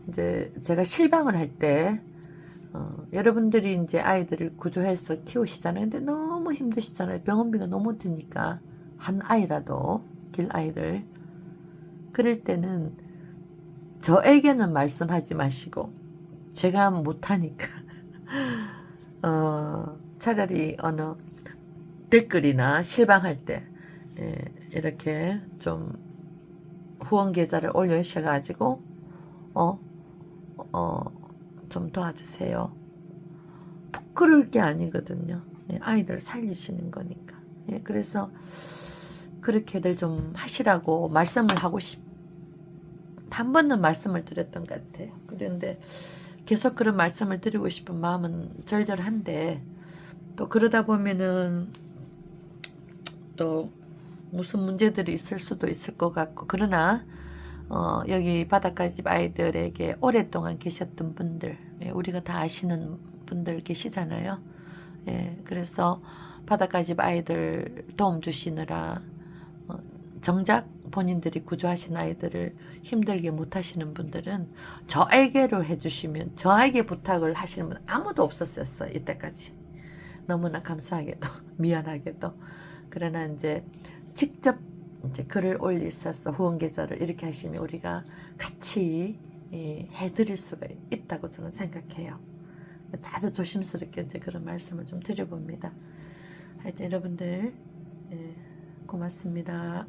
이제 제가 실방을 할 때 여러분들이 이제 아이들을 구조해서 키우시잖아요. 근데 너무 힘드시잖아요. 병원비가 너무 드니까 한 아이라도 길 아이를 그럴 때는 저에게는 말씀하지 마시고 제가 못하니까 차라리 어느 댓글이나 실방할 때 이렇게 좀 후원 계좌를 올려주셔가지고 좀 도와주세요. 부끄러울 게 아니거든요. 아이들 살리시는 거니까. 그래서 그렇게들 좀 하시라고 말씀을 하고 한 번은 말씀을 드렸던 것 같아요. 그런데 계속 그런 말씀을 드리고 싶은 마음은 절절한데 또 그러다 보면은 또 무슨 문제들이 있을 수도 있을 것 같고 그러나 여기 바닷가집 아이들에게 오랫동안 계셨던 분들 우리가 다 아시는 분들 계시잖아요. 그래서 바닷가집 아이들 도움 주시느라 정작 본인들이 구조하신 아이들을 힘들게 못하시는 분들은 저에게로 해주시면 저에게 부탁을 하시는 분 아무도 없었어요. 이때까지. 너무나 감사하게도 미안하게도 그러나 이제 직접 이제 글을 올리셔서 후원 계좌를 이렇게 하시면 우리가 같이 해드릴 수가 있다고 저는 생각해요. 아주 조심스럽게 이제 그런 말씀을 좀 드려봅니다. 하여튼 여러분들 고맙습니다.